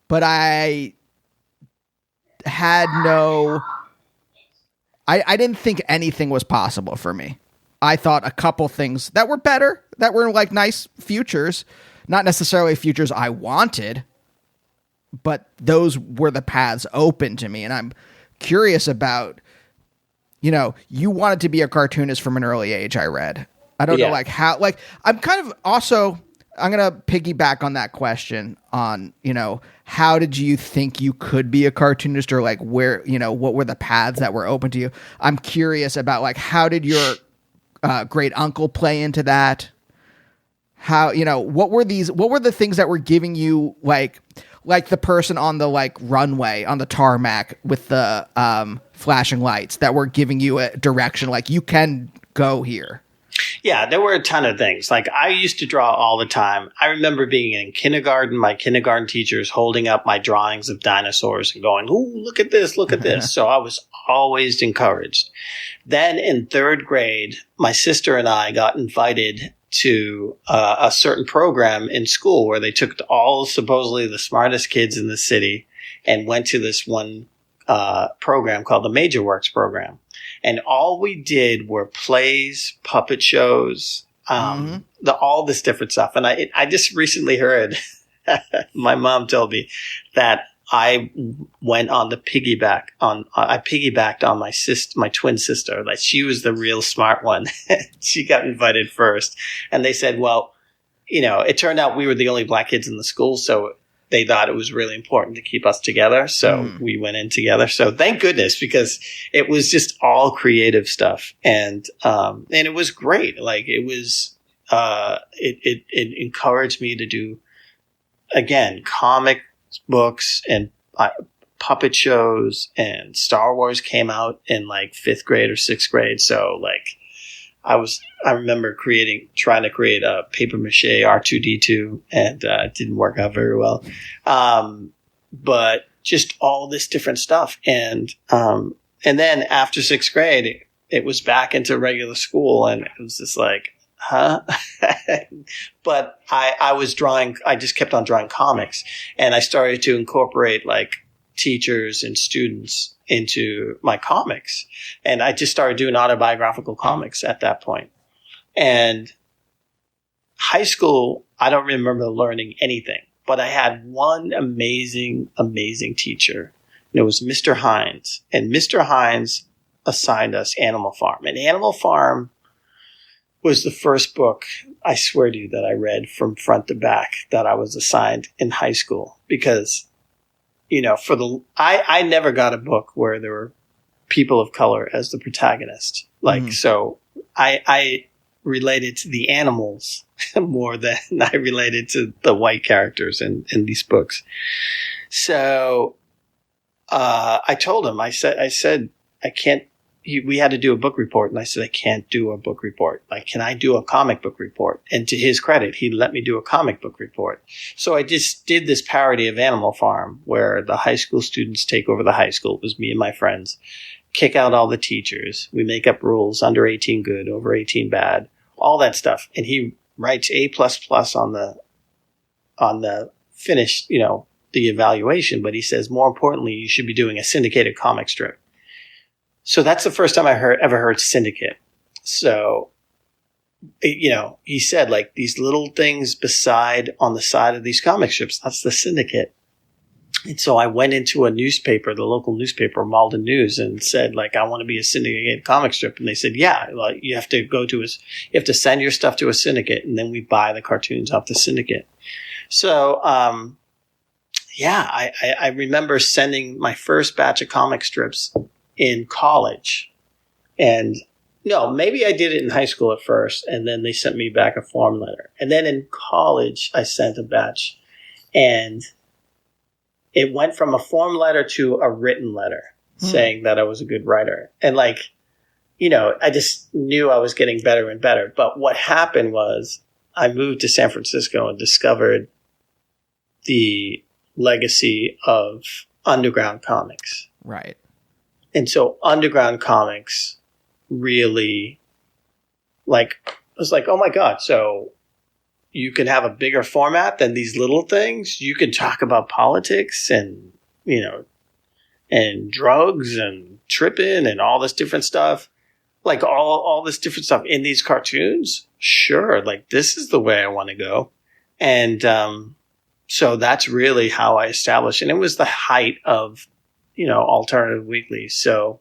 but I had I didn't think anything was possible for me. I thought a couple things that were better, that were like nice futures, not necessarily futures I wanted, but those were the paths open to me. And I'm curious about, you wanted to be a cartoonist from an early age, I read. I don't know, like how, like I'm kind of also, I'm going to piggyback on that question on, how did you think you could be a cartoonist, or like where, what were the paths that were open to you? I'm curious about like, how did your great uncle play into that? How, what were the things that were giving you like the person on the like runway on the tarmac with the flashing lights that were giving you a direction, like you can go here? Yeah, there were a ton of things. Like, I used to draw all the time. I remember being in kindergarten, my kindergarten teachers holding up my drawings of dinosaurs and going, "Ooh, look at this, look at this." So I was always encouraged. Then in third grade, my sister and I got invited to a certain program in school where they took all supposedly the smartest kids in the city and went to this one program called the Major Works program. And all we did were plays, puppet shows, all this different stuff. And I just recently heard, my mom told me that I went on the piggybacked on my twin sister. Like, she was the real smart one. She got invited first. And they said, well, it turned out we were the only black kids in the school. So they thought it was really important to keep us together. So we went in together. So thank goodness, because it was just all creative stuff. And it was great. Like, it was it encouraged me to do, again, comic books and puppet shows, and Star Wars came out in like 5th grade or 6th grade. So like I remember trying to create a paper mache R2D2, and it didn't work out very well. But just all this different stuff. And then after 6th grade, it was back into regular school, and it was just like, huh? But I just kept on drawing comics, and I started to incorporate like teachers and students into my comics. And I just started doing autobiographical comics at that point. And high school, I don't remember learning anything, but I had one amazing, amazing teacher. And it was Mr. Hines. And Mr. Hines assigned us Animal Farm. And Animal Farm was the first book, I swear to you, that I read from front to back that I was assigned in high school. Because, you know, I never got a book where there were people of color as the protagonist. Like, so I related to the animals more than I related to the white characters in these books. So, I told him, I said, I can't, we had to do a book report, and I said, I can't do a book report. Like, can I do a comic book report? And to his credit, he let me do a comic book report. So I just did this parody of Animal Farm, where the high school students take over the high school. It was me and my friends, kick out all the teachers. We make up rules, under 18 good, over 18 bad, all that stuff. And he writes A++ on the finished, you know, the evaluation. But he says, more importantly, you should be doing a syndicated comic strip. So that's the first time I ever heard syndicate. So, you know, he said, like, these little things on the side of these comic strips, that's the syndicate. And so I went into a newspaper, the local newspaper, Malden News, and said, like, I want to be a syndicated comic strip. And they said, yeah, well, you have to send your stuff to a syndicate, and then we buy the cartoons off the syndicate. So, yeah, I remember sending my first batch of comic strips in college. And no, maybe I did it in high school at first, and then they sent me back a form letter. And then in college, I sent a batch, and it went from a form letter to a written letter saying that I was a good writer. And like, you know, I just knew I was getting better and better. But what happened was I moved to San Francisco and discovered the legacy of underground comics. Right. And so underground comics really, like, I was like, oh my God, so you can have a bigger format than these little things? You can talk about politics and, you know, and drugs and tripping and all this different stuff. Like all this different stuff in these cartoons? Sure, like this is the way I want to go. And so that's really how I established. And it was the height of, you know, alternative weeklies. So,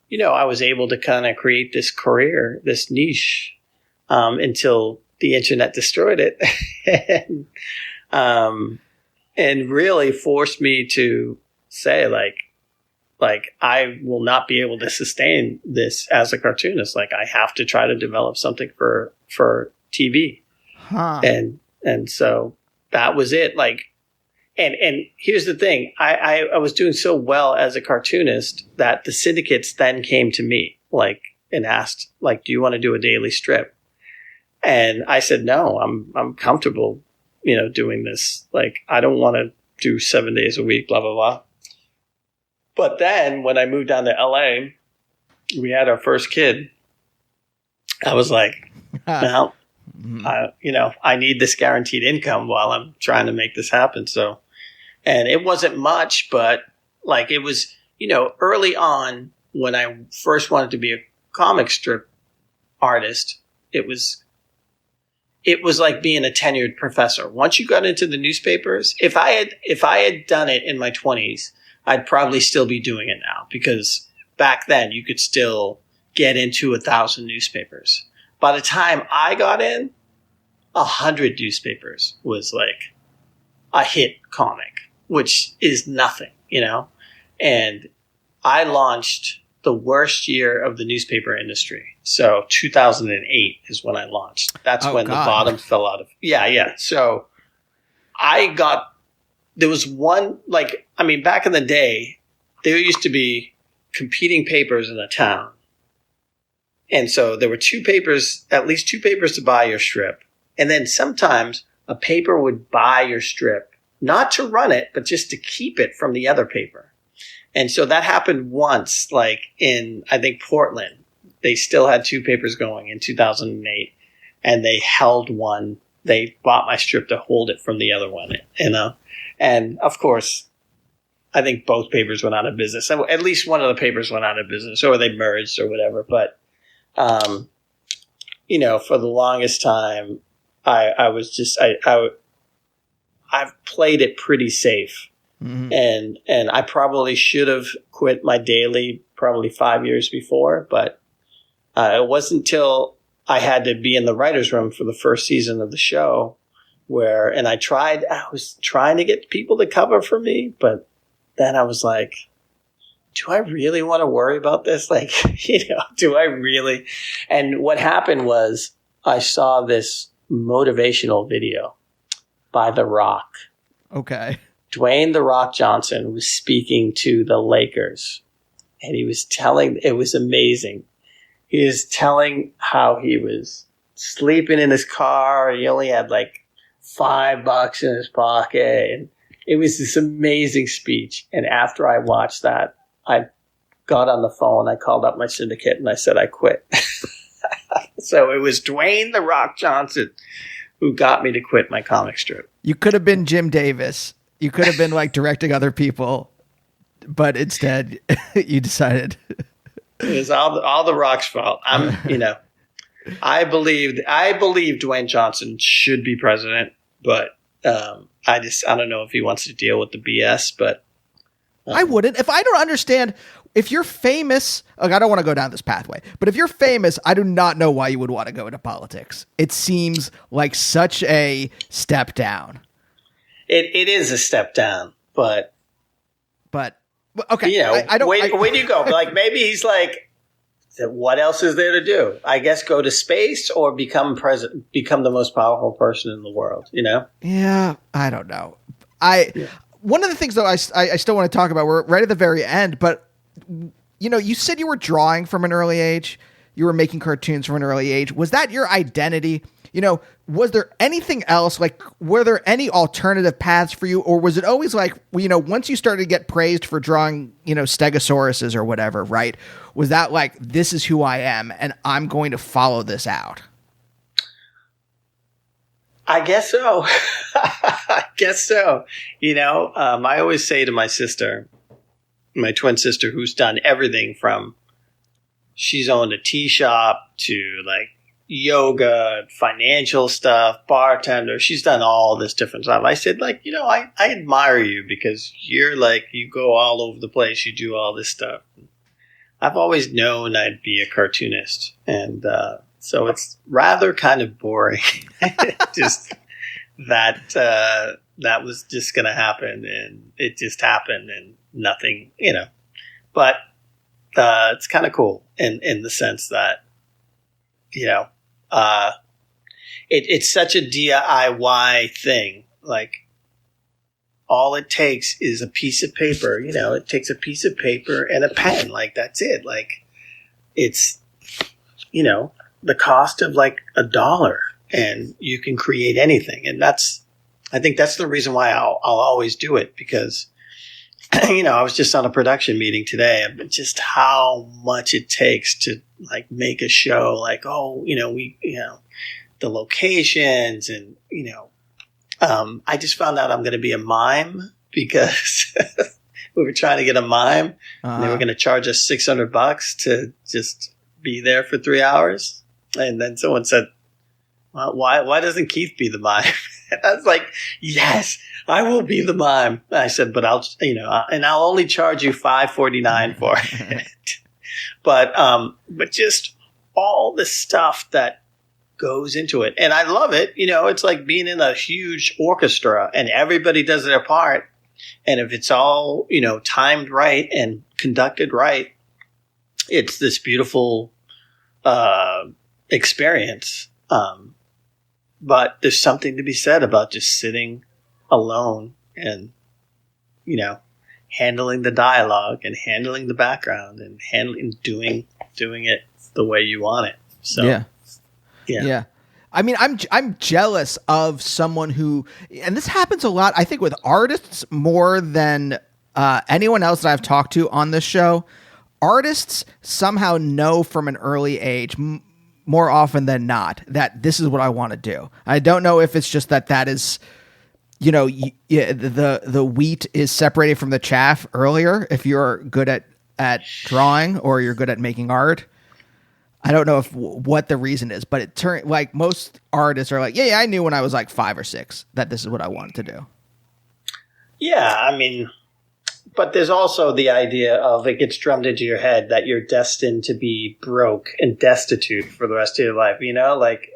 you know, I was able to kind of create this career, this niche, until the internet destroyed it and really forced me to say, like I will not be able to sustain this as a cartoonist. Like, I have to try to develop something for TV. Huh. And so that was it. Like, and here's the thing. I was doing so well as a cartoonist that the syndicates then came to me, like, and asked, like, do you want to do a daily strip? And I said, no, I'm comfortable, you know, doing this. Like, I don't want to do 7 days a week, blah, blah, blah. But then when I moved down to LA, we had our first kid. I was like, well, you know, I need this guaranteed income while I'm trying to make this happen. So, and it wasn't much, but like, it was, you know, early on when I first wanted to be a comic strip artist, it was like being a tenured professor. Once you got into the newspapers, if I had done it in my 20s, I'd probably still be doing it now, because back then you could still get into 1,000 newspapers. By the time I got in, 100 newspapers was like a hit comic, which is nothing, you know? And I launched the worst year of the newspaper industry. So 2008 is when I launched. That's when the bottom fell out of. Yeah. So there was one, back in the day, there used to be competing papers in a town. And so there were at least two papers to buy your strip. And then sometimes a paper would buy your strip, not to run it, but just to keep it from the other paper. And so that happened once, in, I think, Portland. They still had two papers going in 2008, and they held one. They bought my strip to hold it from the other one, And of course, I think both papers went out of business. At least one of the papers went out of business, or they merged or whatever. But, for the longest time, I've played it pretty safe. Mm-hmm. And I probably should have quit my daily probably 5 years before, but it wasn't until I had to be in the writer's room for the first season of the show I was trying to get people to cover for me, but then I was like, do I really want to worry about this? Do I really? And what happened was I saw this motivational video by The Rock. Okay. Dwayne "The Rock" Johnson was speaking to the Lakers, and he was it was amazing. He was telling how he was sleeping in his car. He only had $5 in his pocket. And it was this amazing speech. And after I watched that, I got on the phone. I called up my syndicate and I said, I quit. So it was Dwayne "The Rock" Johnson who got me to quit my comic strip. You could have been Jim Davis. You could have been directing other people, but instead you decided. It was all the Rock's fault. I believe Dwayne Johnson should be president, but I don't know if he wants to deal with the BS, but I wouldn't. If I don't understand, if you're famous, I don't want to go down this pathway, but if you're famous, I do not know why you would want to go into politics. It seems like such a step down. It is a step down, but okay. I don't. Where do you go? Maybe he's what else is there to do? I guess go to space or become the most powerful person in the world. Yeah, I don't know. One of the things though I still want to talk about. We're right at the very end, but you said you were drawing from an early age. You were making cartoons from an early age. Was that your identity? Was there anything else? Were there any alternative paths for you? Or was it always once you started to get praised for drawing, stegosauruses or whatever, right? Was that this is who I am and I'm going to follow this out? I guess so. I always say to my sister, my twin sister, who's done everything from she's owned a tea shop to yoga, financial stuff, bartender. She's done all this different stuff. I said, I admire you because you're you go all over the place. You do all this stuff. I've always known I'd be a cartoonist. And so it's rather kind of boring. Just that was just going to happen. And it just happened and nothing, But it's kind of cool in the sense that, it's such a DIY thing. All it takes is a piece of paper. It takes a piece of paper and a pen. That's it. It's, the cost of $1, and you can create anything. And I think that's the reason why I'll always do it, because, I was just on a production meeting today, but just how much it takes to make a show. The locations and, I just found out I'm going to be a mime because we were trying to get a mime and they were going to charge us $600 to just be there for 3 hours. And then someone said, well, why doesn't Keith be the mime? And I was like, yes, I will be the mime. I said, but I'll only charge you $5.49 for it. But just all the stuff that goes into it. And I love it. It's like being in a huge orchestra and everybody does their part. And if it's all, timed right and conducted right, it's this beautiful experience. But there's something to be said about just sitting alone and, handling the dialogue and handling the background and doing it the way you want it. So yeah. I mean, I'm jealous of someone who, and this happens a lot, I think, with artists more than anyone else that I've talked to on this show. Artists somehow know from an early age, more often than not, that this is what I want to do. I don't know if it's just that is, the wheat is separated from the chaff earlier. If you're good at drawing or you're good at making art, I don't know what the reason is, but it turned like most artists are like, yeah, I knew when I was like 5 or 6 that this is what I wanted to do. Yeah, I mean, but there's also the idea of it gets drummed into your head that you're destined to be broke and destitute for the rest of your life. Like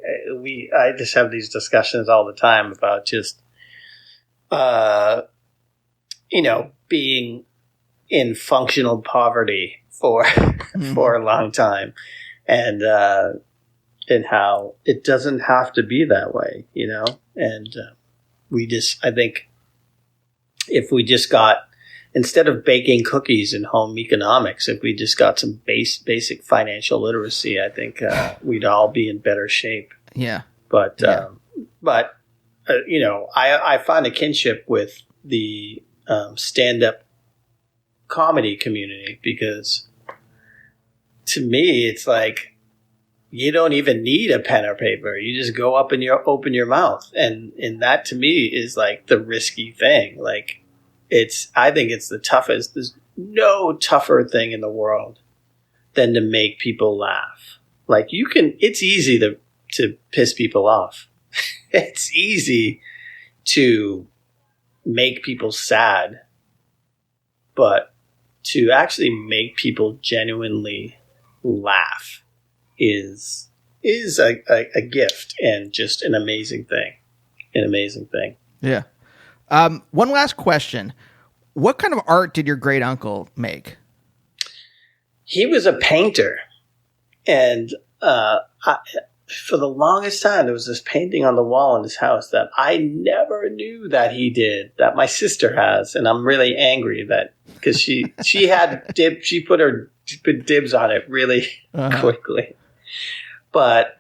I just have these discussions all the time about just, being in functional poverty for for a long time, and how it doesn't have to be that way, and I think if we just got, instead of baking cookies in home economics, if we just got some basic financial literacy, I think we'd all be in better shape. Yeah. But I find a kinship with the stand-up comedy community, because to me, it's like you don't even need a pen or paper. You just go up and open your mouth, and that to me is like the risky thing. Like, I think it's the toughest. There's no tougher thing in the world than to make people laugh. Like, it's easy to piss people off. It's easy to make people sad, but to actually make people genuinely laugh is a gift and just an amazing thing. Yeah. One last question. What kind of art did your great uncle make? He was a painter. And for the longest time, there was this painting on the wall in his house that I never knew that he did, that my sister has. And I'm really angry because she put dibs on it really quickly. But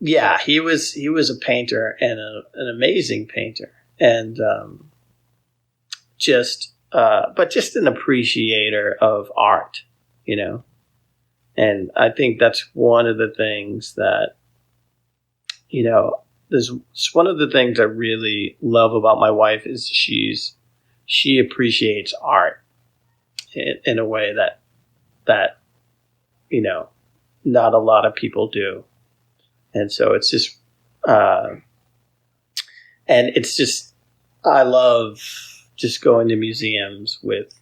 yeah, he was a painter and an amazing painter, and just an appreciator of art, And I think that's one of the things that, it's one of the things I really love about my wife is she appreciates art in a way that not a lot of people do. And so it's just, and it's just, I love just going to museums with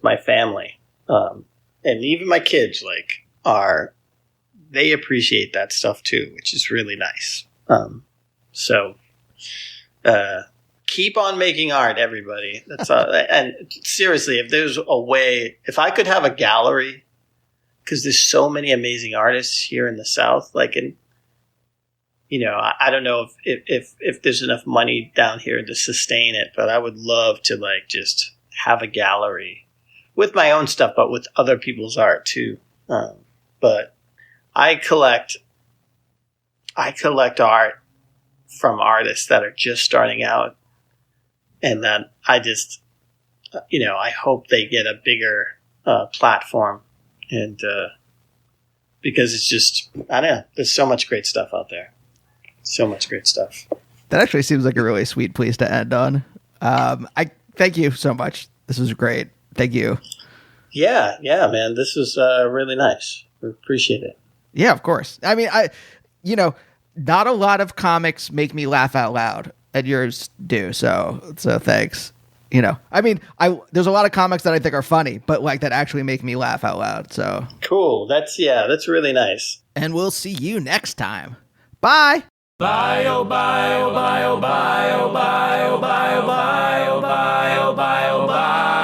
my family. And even my kids they appreciate that stuff too, which is really nice. So keep on making art, everybody. That's and seriously, if there's a way, if I could have a gallery, because there's so many amazing artists here in the South, I don't know if there's enough money down here to sustain it, but I would love to just have a gallery with my own stuff, but with other people's art too. But I collect art from artists that are just starting out, and that I just, I hope they get a bigger platform, and because it's just, I don't know, there's so much great stuff out there. So much great stuff. That actually seems like a really sweet place to end on. I thank you so much. This was great. Thank you. Yeah, man. This was really nice. We appreciate it. Yeah, of course. I mean, not a lot of comics make me laugh out loud, and yours do. So thanks. I mean, there's a lot of comics that I think are funny, but that actually make me laugh out loud. So cool. That's really nice. And we'll see you next time. Bye. Bye, oh, bye, oh, bye, oh, bye, oh, bye, oh, bye, oh, bye, oh, bye, oh, bye, oh, bye.